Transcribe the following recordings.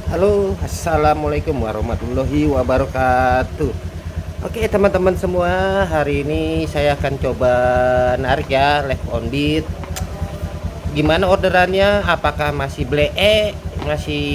Halo, assalamualaikum warahmatullahi wabarakatuh. Oke, teman-teman semua, hari ini saya akan coba narik ya live on beat. Gimana orderannya? Apakah masih blee, masih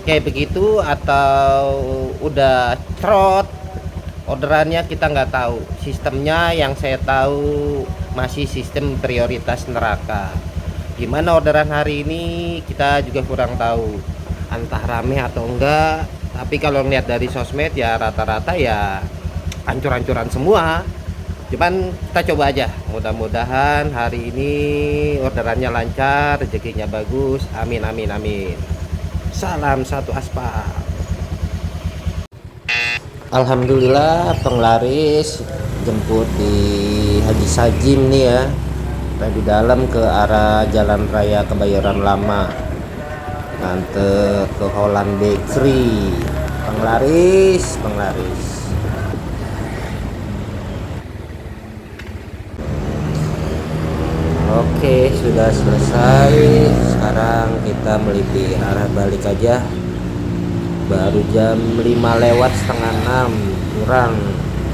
kayak begitu, atau udah trot? Orderannya kita nggak tahu. Sistemnya yang saya tahu masih sistem prioritas neraka. Gimana orderan hari ini kita juga kurang tahu, entah rame atau enggak. Tapi kalau ngeliat dari sosmed ya rata-rata ya hancur-hancuran semua. Cuman kita coba aja, mudah-mudahan hari ini orderannya lancar, rezekinya bagus. Amin amin amin. Salam satu aspal. Alhamdulillah penglaris jemput di Haji Sajim nih ya, tadi dalam ke arah Jalan Raya Kebayoran Lama, nganter ke Holland Bakery. Penglaris. Oke, sudah selesai. Sekarang kita melipir arah balik aja. Baru jam 5 lewat setengah 6 kurang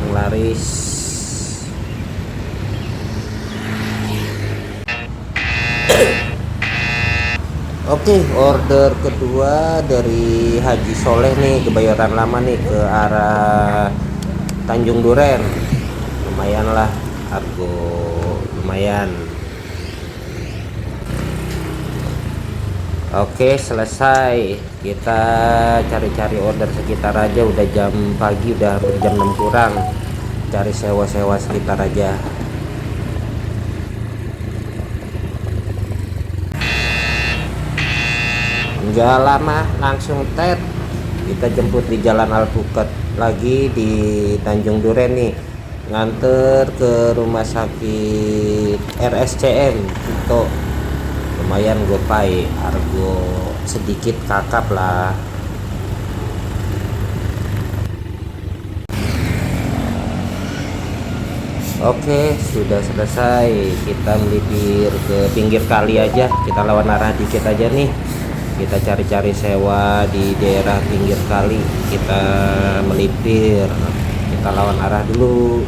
penglaris. Oke, order kedua dari Haji Soleh nih, Kebayoran Lama nih, ke arah Tanjung Duren. Lumayan lah, harga lumayan. Oke, selesai. Kita cari-cari order sekitar aja, udah jam pagi, udah hampir jam 6 kurang. Cari sewa-sewa sekitar aja. Enggak lama, langsung tet. Kita jemput di Jalan Alpukat lagi di Tanjung Duren nih, nganter ke rumah sakit RSCM Cito. Lumayan gopay, argo sedikit kakap lah. Oke, sudah selesai. Kita melipir ke pinggir kali aja, kita lawan arah dikit aja nih. Kita cari-cari sewa di daerah pinggir kali, kita melipir, kita lawan arah dulu.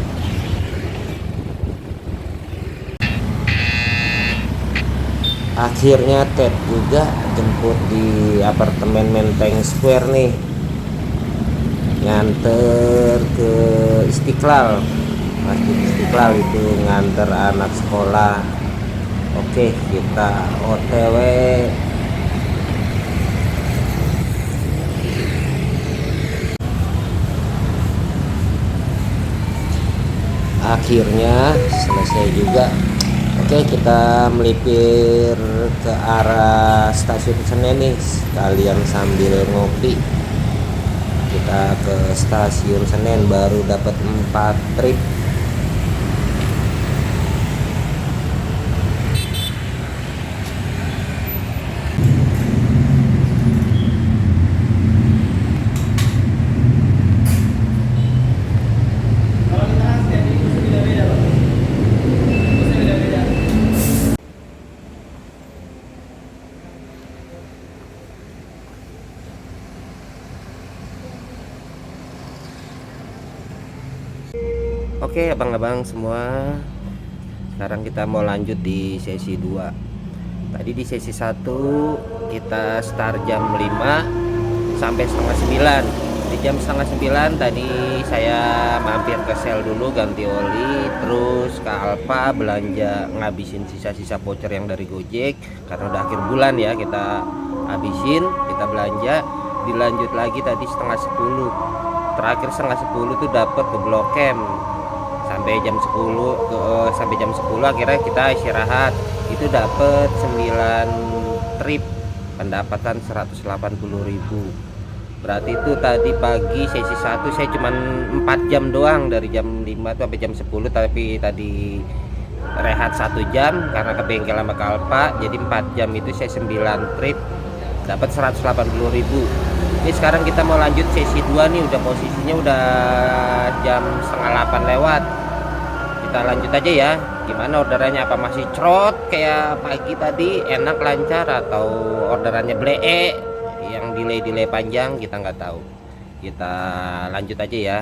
Akhirnya Ted juga jemput di apartemen Menteng Square nih, nganter ke Istiqlal, Masjid Istiqlal itu, nganter anak sekolah. Oke, kita OTW. Akhirnya selesai juga. Oke, kita melipir ke arah stasiun Senen nih, sekalian sambil ngopi. Kita ke stasiun Senen, baru dapat 4 trip. Oke, abang-abang semua, sekarang kita mau lanjut di sesi 2. Tadi di sesi 1 kita start jam 5 sampai setengah 9. Di jam setengah 9 tadi saya mampir ke sel dulu, ganti oli, terus ke Alfa belanja, ngabisin sisa-sisa voucher yang dari Gojek karena udah akhir bulan ya, kita habisin, kita belanja. Dilanjut lagi tadi setengah 10. Terakhir setengah 10 tuh dapat ke Blok M sampai jam 10, sampai jam 10 akhirnya kita istirahat. Itu dapat 9 trip, pendapatan 180.000. Berarti itu tadi pagi sesi 1 saya cuman 4 jam doang, dari jam 5 tuh sampai jam 10, tapi tadi rehat 1 jam karena ke bengkel sama Kalpa. Jadi 4 jam itu saya 9 trip, dapat 180.000. Ini sekarang kita mau lanjut sesi 2 nih, udah posisinya udah jam setengah 8 lewat. Kita lanjut aja ya. Gimana orderannya, apa masih trot kayak pagi tadi, enak lancar, atau orderannya blee yang delay panjang kita nggak tahu. Kita lanjut aja ya,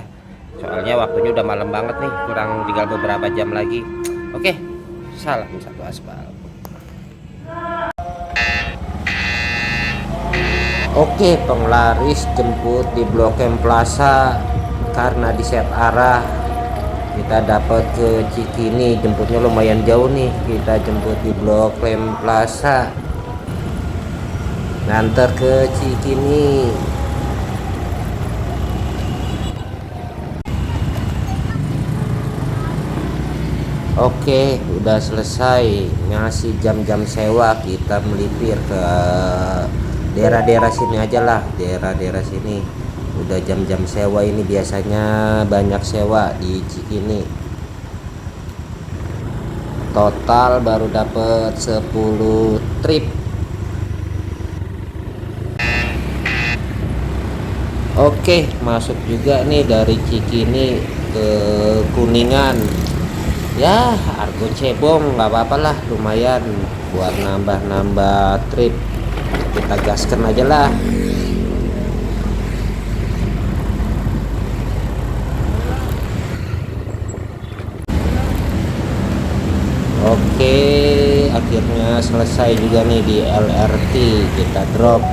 soalnya waktunya udah malam banget nih, kurang tinggal beberapa jam lagi. Oke, salam satu aspal. Oke, penglaris jemput di Blok M Plaza karena di set arah kita dapat ke Cikini. Jemputnya lumayan jauh nih, kita jemput di Blok M Plaza, nganter ke Cikini. Oke, udah selesai ngasih jam-jam sewa, kita melipir ke daerah-daerah sini aja lah, daerah-daerah sini. Udah jam-jam sewa ini biasanya banyak sewa di Cikini. Total baru dapet 10 trip. Oke, masuk juga nih dari Cikini ke Kuningan. Ya, argo cebong nggak apa-apa lah, lumayan buat nambah-nambah trip. Kita gaskan aja lah. Oke, akhirnya selesai juga nih di LRT, kita drop.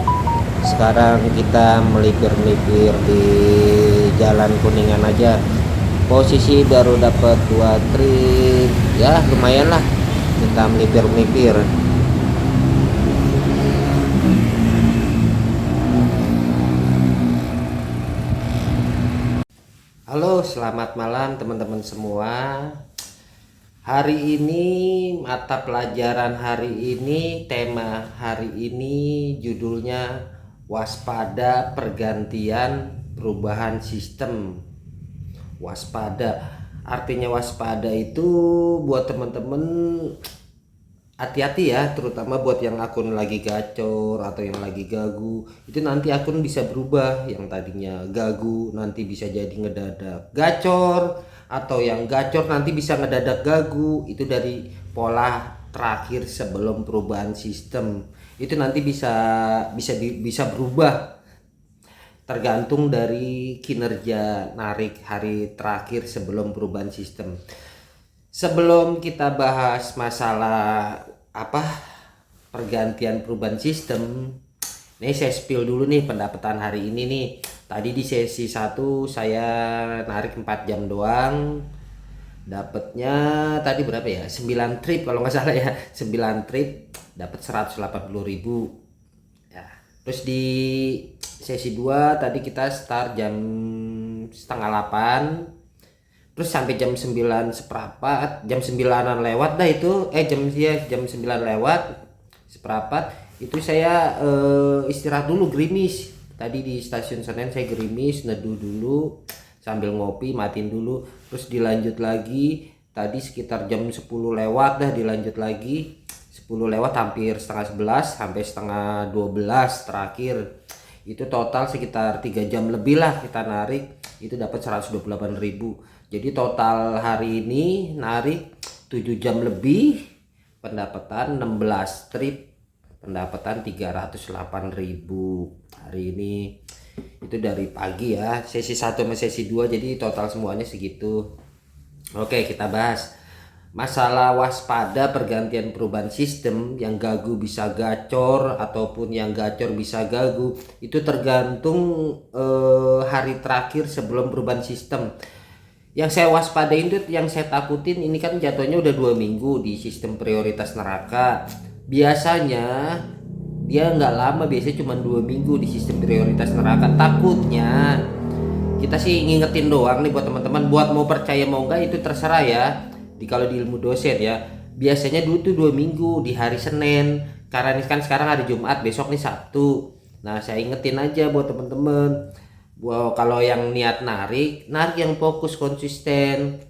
Sekarang kita melipir-melipir di Jalan Kuningan aja. Posisi baru dapat 2 trip, ya lumayan lah, kita melipir-melipir. Halo, selamat malam teman-teman semua. Hari ini mata pelajaran hari ini, tema hari ini judulnya waspada pergantian perubahan sistem. Waspada, artinya waspada itu buat teman-teman hati-hati ya, terutama buat yang akun lagi gacor atau yang lagi gagu. Itu nanti akun bisa berubah, yang tadinya gagu nanti bisa jadi ngedadak gacor, atau yang gacor nanti bisa ngedadak gagu. Itu dari pola terakhir sebelum perubahan sistem. Itu nanti bisa berubah tergantung dari kinerja narik hari terakhir sebelum perubahan sistem. Sebelum kita bahas masalah pergantian perubahan sistem, ini saya spill dulu nih pendapatan hari ini nih. Tadi di sesi 1 saya narik 4 jam doang, dapatnya tadi berapa ya, 9 trip kalau nggak salah ya, 9 trip dapat 180.000 ya. Terus di sesi 2 tadi kita start jam setengah 8, terus sampai jam 9 seperempat, jam 9-an lewat dah itu, jam 9 lewat seperempat itu saya istirahat dulu, gerimis. Tadi di stasiun Senen saya gerimis, neduh dulu sambil ngopi, matiin dulu. Terus dilanjut lagi tadi sekitar jam 10 lewat dah, dilanjut lagi 10 lewat hampir setengah 11 sampai setengah 12 terakhir. Itu total sekitar 3 jam lebih lah kita narik, itu dapat 128.000. Jadi total hari ini narik 7 jam lebih, pendapatan 16 trip, pendapatan 308.000 hari ini. Itu dari pagi ya, sesi 1 sama sesi 2, jadi total semuanya segitu. Oke, kita bahas masalah waspada pergantian perubahan sistem. Yang gagu bisa gacor ataupun yang gacor bisa gagu, itu tergantung hari terakhir sebelum perubahan sistem. Yang saya waspadain itu, yang saya takutin ini kan jatuhnya udah 2 minggu di sistem prioritas neraka. Biasanya dia nggak lama, biasanya cuma 2 minggu di sistem prioritas neraka. Takutnya kita sih ngingetin doang nih buat teman-teman, buat mau percaya mau enggak itu terserah ya. Kalau di ilmu dosen ya, biasanya dulu tuh 2 minggu di hari Senin, karena ini kan sekarang hari Jumat, besok nih Sabtu. Nah saya ingetin aja buat teman-teman, kalau yang niat narik yang fokus konsisten,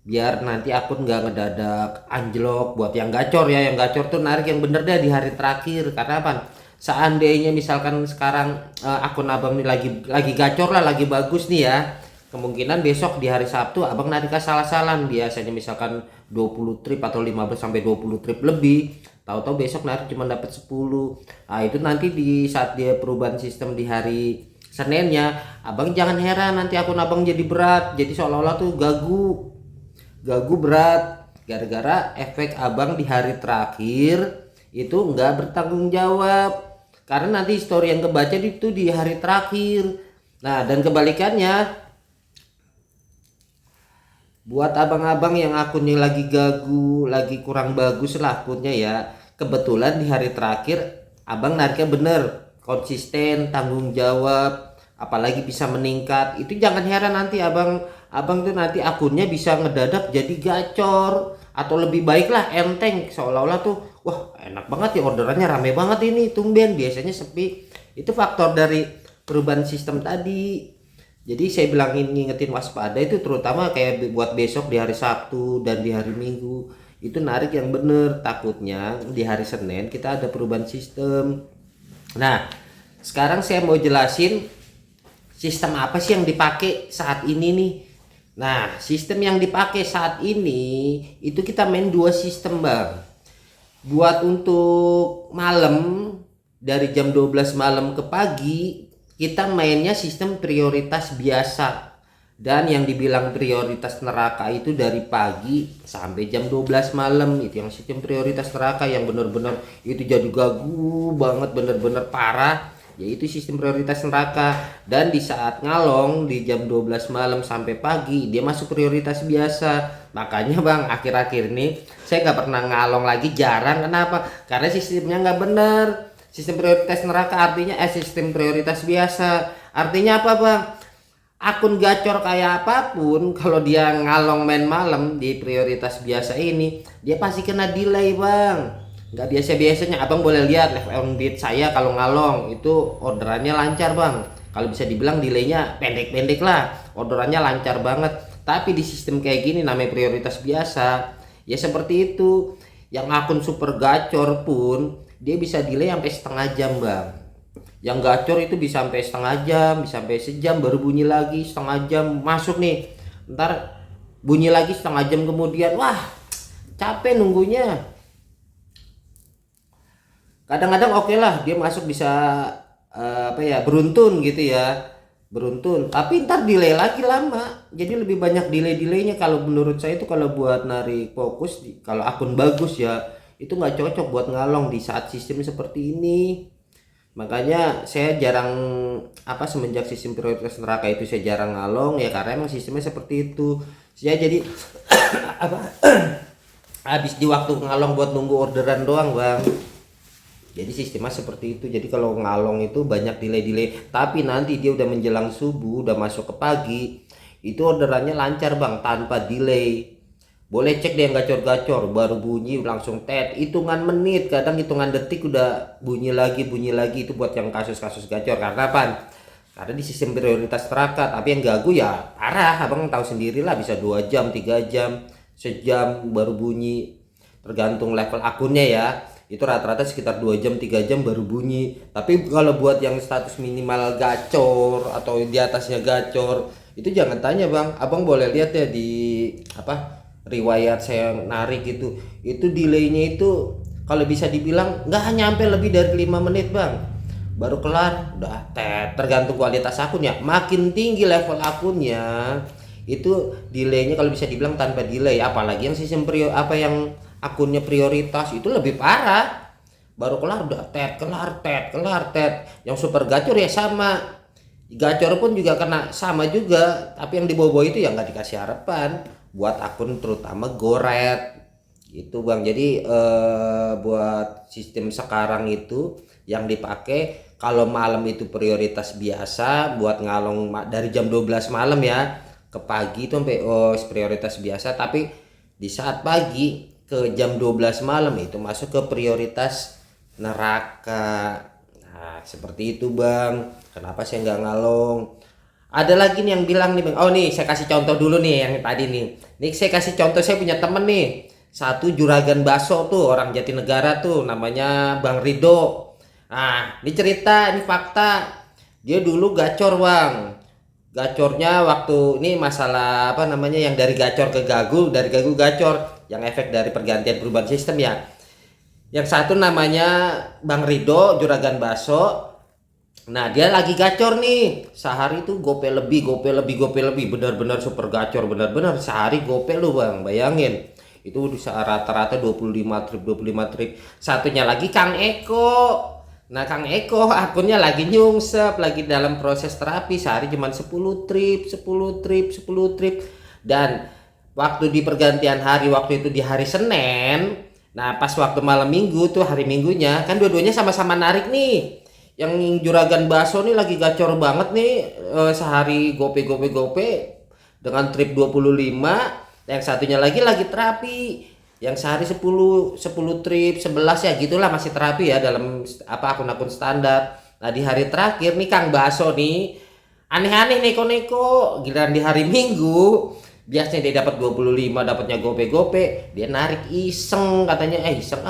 biar nanti akun nggak ngedadak anjlok. Buat yang gacor ya, yang gacor tuh narik yang bener deh di hari terakhir. Karena apa? Seandainya misalkan sekarang akun abang ini lagi gacor lah, lagi bagus nih ya, kemungkinan besok di hari Sabtu abang narik salah-salah. Biasanya misalkan 20 trip atau 15 sampai 20 trip lebih, tahu-tahu besok narik cuma dapat 10. Nah itu nanti di saat dia perubahan sistem di hari Seninnya, abang jangan heran nanti akun abang jadi berat, jadi seolah-olah tuh gagu berat gara-gara efek abang di hari terakhir itu nggak bertanggung jawab, karena nanti story yang kebaca itu di hari terakhir. Nah dan kebalikannya, buat abang-abang yang akunnya lagi gagu, lagi kurang bagus lah akunnya ya, kebetulan di hari terakhir abang nariknya bener, konsisten, tanggung jawab, apalagi bisa meningkat, itu jangan heran nanti abang tuh nanti akunnya bisa ngedadak jadi gacor, atau lebih baik lah enteng, seolah-olah tuh wah enak banget ya orderannya, rame banget ini, tumben biasanya sepi. Itu faktor dari perubahan sistem tadi. Jadi saya bilang ngingetin waspada itu terutama kayak buat besok di hari Sabtu dan di hari Minggu, itu narik yang bener, takutnya di hari Senin kita ada perubahan sistem. Nah sekarang saya mau jelasin sistem apa sih yang dipakai saat ini nih. Nah sistem yang dipakai saat ini itu kita main dua sistem bang. Buat untuk malam dari jam 12 malam ke pagi kita mainnya sistem prioritas biasa, dan yang dibilang prioritas neraka itu dari pagi sampai jam 12 malam, itu yang sistem prioritas neraka yang bener-bener itu jadi gagu banget, bener-bener parah, yaitu sistem prioritas neraka. Dan di saat ngalong di jam 12 malam sampai pagi dia masuk prioritas biasa. Makanya bang akhir-akhir ini saya nggak pernah ngalong lagi, jarang. Kenapa? Karena sistemnya nggak bener. Sistem prioritas neraka artinya sistem prioritas biasa artinya apa bang? Akun gacor kayak apapun kalau dia ngalong main malam di prioritas biasa ini, dia pasti kena delay bang. Nggak biasa-biasanya. Abang boleh lihat live on beat saya kalau ngalong itu orderannya lancar bang. Kalau bisa dibilang delaynya pendek-pendek lah, orderannya lancar banget. Tapi di sistem kayak gini namanya prioritas biasa ya seperti itu. Yang akun super gacor pun dia bisa delay sampai setengah jam bang. Yang gacor itu bisa sampai setengah jam, bisa sampai sejam, baru bunyi lagi setengah jam masuk nih, ntar bunyi lagi setengah jam kemudian, wah capek nunggunya. Kadang-kadang oke lah dia masuk bisa beruntun gitu ya, beruntun, tapi ntar delay lagi lama, jadi lebih banyak delaynya. Kalau menurut saya itu kalau buat narik fokus, kalau akun bagus ya itu nggak cocok buat ngalong di saat sistem seperti ini. Makanya saya jarang semenjak sistem prioritas neraka itu saya jarang ngalong ya, karena emang sistemnya seperti itu. Saya jadi habis di waktu ngalong buat nunggu orderan doang bang. Jadi sistemnya seperti itu. Jadi kalau ngalong itu banyak delay, tapi nanti dia udah menjelang subuh, udah masuk ke pagi, itu orderannya lancar bang, tanpa delay. Boleh cek deh yang gacor-gacor, baru bunyi langsung hitungan menit, kadang hitungan detik udah bunyi lagi. Itu buat yang kasus-kasus gacor. Karena apa? Karena di sistem prioritas neraka. Tapi yang gagu ya parah, abang tahu sendiri lah, bisa 2 jam, 3 jam, sejam baru bunyi, tergantung level akunnya ya. Itu rata-rata sekitar 2 jam 3 jam baru bunyi. Tapi kalau buat yang status minimal gacor atau di atasnya gacor, itu jangan tanya bang. Abang boleh lihat ya di riwayat saya narik itu delaynya itu kalau bisa dibilang nggak nyampe lebih dari 5 menit bang, baru kelar udah tergantung kualitas akunnya. Makin tinggi level akunnya itu delaynya kalau bisa dibilang tanpa delay, apalagi yang sistem yang akunnya prioritas itu lebih parah, baru kelar udah kelar. Yang super gacor ya sama, gacor pun juga kena sama juga, tapi yang di bawah itu ya nggak dikasih harapan buat akun terutama goret itu bang. Jadi buat sistem sekarang itu yang dipakai kalau malam itu prioritas biasa, buat ngalong dari jam 12 malam ya ke pagi itu sampai prioritas biasa, tapi di saat pagi ke jam 12 malam itu masuk ke prioritas neraka. Nah seperti itu bang, kenapa saya nggak ngalong. Ada lagi nih yang bilang nih bang, oh nih saya kasih contoh dulu nih yang tadi nih saya kasih contoh. Saya punya temen nih satu juragan bakso tuh, orang Jatinegara tuh, namanya Bang Rido. Nah ini cerita, ini fakta, dia dulu gacor bang. Gacornya waktu ini masalah yang dari gacor ke gagu, dari gagu gacor, yang efek dari pergantian perubahan sistem ya. Yang satu namanya Bang Rido, Juragan Baso. Nah, dia lagi gacor nih. Sehari itu gope lebih, benar-benar super gacor, benar-benar sehari gope lu, Bang. Bayangin. Itu bisa rata-rata 25 trip. Satunya lagi Kang Eko. Nah, Kang Eko akunnya lagi nyungsep, lagi dalam proses terapi, sehari cuma 10 trip. Dan waktu di pergantian hari, waktu itu di hari Senin. Nah, pas waktu malam minggu tuh, hari minggunya kan dua-duanya sama-sama narik nih. Yang Juragan Baso nih lagi gacor banget nih, sehari gope dengan trip 25. Yang satunya lagi terapi, yang sehari 10 trip, 11 ya gitulah, masih terapi ya dalam akun-akun standar. Nah, di hari terakhir nih Kang Baso nih aneh-aneh neko-neko, giliran di hari Minggu biasanya dia dapat 25, dapatnya gope, dia narik iseng, katanya iseng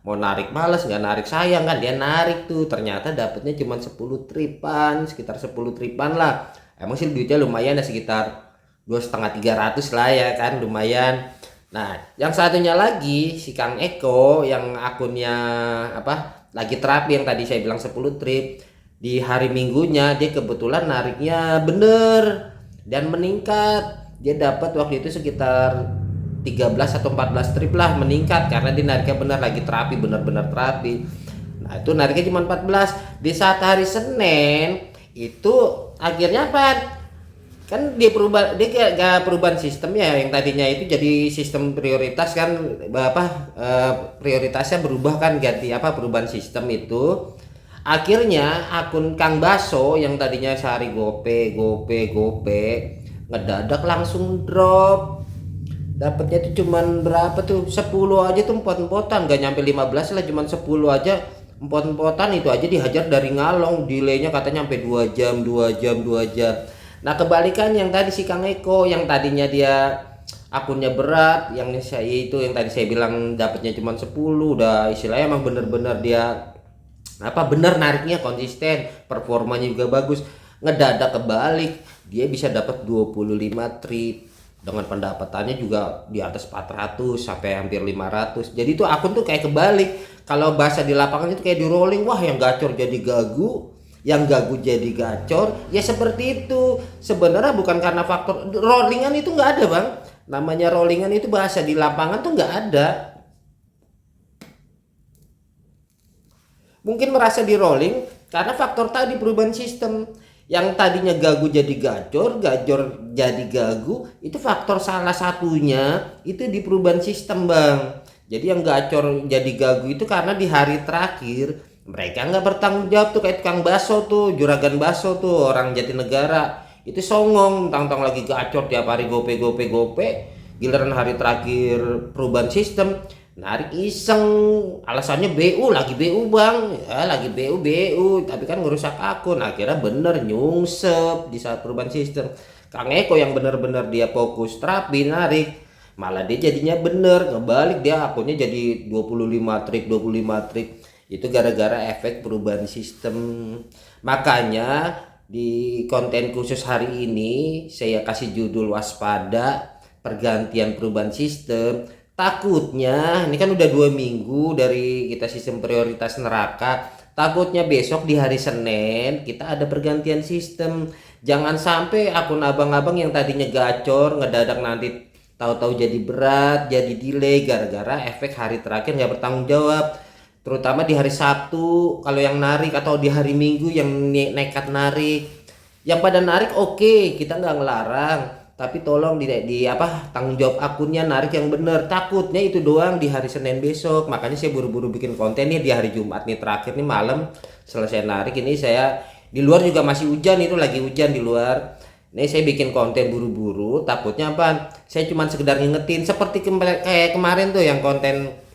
mau narik males, nggak narik sayang kan, dia narik tuh, ternyata dapatnya cuma 10 tripan, sekitar 10 tripan lah. Emang sih duitnya lumayan ya, sekitar 2,5-300 lah ya kan, lumayan. Nah, yang satunya lagi si Kang Eko yang akunnya lagi terapi, yang tadi saya bilang 10 trip, di hari Minggunya dia kebetulan nariknya bener dan meningkat. Dia dapat waktu itu sekitar 13 atau 14 trip lah, meningkat karena dia nariknya benar, lagi terapi, benar-benar terapi. Nah, itu nariknya cuma 14. Di saat hari Senin itu akhirnya apa? Kan dia gak perubahan sistem ya, yang tadinya itu jadi sistem prioritas kan, prioritasnya berubah kan, ganti perubahan sistem itu. Akhirnya akun Kang Baso yang tadinya sehari gope ngedadak langsung drop. Dapatnya itu cuman berapa tuh, 10 aja tuh empot-empotan, gak nyampe 15 lah, cuman 10 aja empot-empotan. Itu aja dihajar dari Ngalong, delaynya katanya sampai 2 jam. Nah, kebalikan yang tadi si Kang Eko, yang tadinya dia akunnya berat, yang tadi saya bilang dapatnya cuma 10, udah istilahnya emang bener-bener dia bener nariknya konsisten, performanya juga bagus. Ngedadak kebalik, dia bisa dapat 25 trip dengan pendapatannya juga di atas 400 sampai hampir 500. Jadi itu akun tuh kayak kebalik. Kalau bahasa di lapangan itu kayak di rolling, wah yang gacor jadi gagu, yang gagu jadi gacor, ya seperti itu. Sebenarnya bukan karena faktor rollingan, itu nggak ada, Bang. Namanya rollingan itu bahasa di lapangan tuh nggak ada. Mungkin merasa di rolling karena faktor tadi, perubahan sistem. Yang tadinya gagu jadi gacor jadi gagu, itu faktor salah satunya itu di perubahan sistem, Bang. Jadi yang gacor jadi gagu itu karena di hari terakhir mereka nggak bertanggung jawab tuh, kayak Kang Baso tuh, Juragan Baso tuh, orang Jatinegara. Itu songong, tang-tang lagi gacor tiap hari gope. Giliran hari terakhir perubahan sistem, narik iseng, alasannya BU, lagi BU, Bang. Ya lagi BU, tapi kan ngerusak akun. Akhirnya bener nyungsep di saat perubahan sistem. Kang Eko yang bener-bener dia fokus terapi narik, malah dia jadinya bener, ngebalik, dia akunnya jadi 25 trip. Itu gara-gara efek perubahan sistem. Makanya di konten khusus hari ini saya kasih judul waspada pergantian perubahan sistem. Takutnya ini kan udah 2 minggu dari kita sistem prioritas neraka, takutnya besok di hari Senin kita ada pergantian sistem. Jangan sampai akun abang-abang yang tadinya gacor ngedadak nanti tahu-tahu jadi berat, jadi delay gara-gara efek hari terakhir nggak bertanggung jawab. Terutama di hari Sabtu kalau yang narik, atau di hari Minggu yang nekat narik. Yang pada narik oke, kita nggak ngelarang, tapi tolong tanggung jawab akunnya, narik yang bener. Takutnya itu doang di hari Senin besok. Makanya saya buru-buru bikin konten nih di hari Jumat nih, terakhir nih malam selesai narik. Ini saya di luar juga masih hujan, itu lagi hujan di luar. Ini saya bikin konten buru-buru, takutnya saya cuma sekedar ngingetin, seperti kayak kemarin tuh yang konten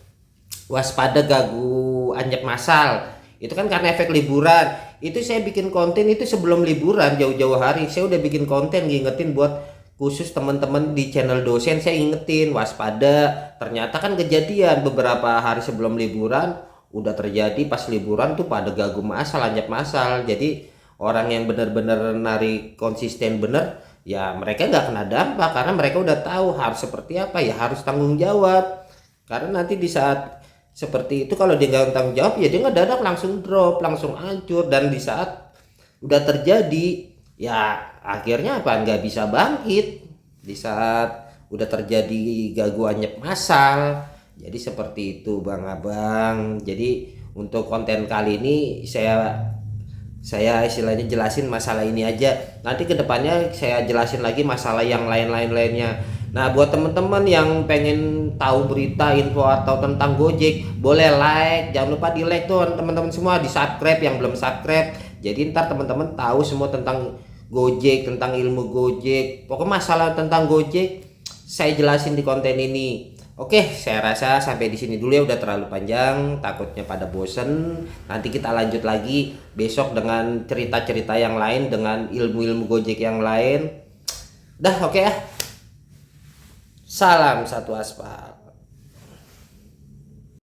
waspada gagu anjak masal. Itu kan karena efek liburan. Itu saya bikin konten itu sebelum liburan, jauh-jauh hari saya udah bikin konten ngingetin buat khusus teman-teman di channel dosen. Saya ingetin waspada. Ternyata kan kejadian beberapa hari sebelum liburan udah terjadi, pas liburan tuh pada gagu masal, anjak masal. Jadi orang yang benar-benar narik konsisten bener, ya mereka nggak kena dampak karena mereka udah tahu harus seperti apa, ya harus tanggung jawab. Karena nanti di saat seperti itu. Kalau dia nggak tanggung jawab ya dia ngedadak langsung drop, langsung hancur. Dan di saat udah terjadi ya akhirnya apa, nggak bisa bangkit di saat udah terjadi gangguan massal. Jadi seperti itu Bang Abang. Jadi untuk konten kali ini saya istilahnya jelasin masalah ini aja. Nanti kedepannya saya jelasin lagi masalah yang lainnya. Nah, buat teman-teman yang pengen tahu berita, info atau tentang Gojek, boleh like. Jangan lupa di like tuh teman-teman semua, di subscribe yang belum subscribe. Jadi ntar teman-teman tahu semua tentang Gojek, tentang ilmu Gojek. Pokoknya masalah tentang Gojek saya jelasin di konten ini. Oke, saya rasa sampai di sini dulu ya, udah terlalu panjang, takutnya pada bosen. Nanti kita lanjut lagi besok dengan cerita-cerita yang lain, dengan ilmu-ilmu Gojek yang lain. Dah, oke ya. Salam satu aspal.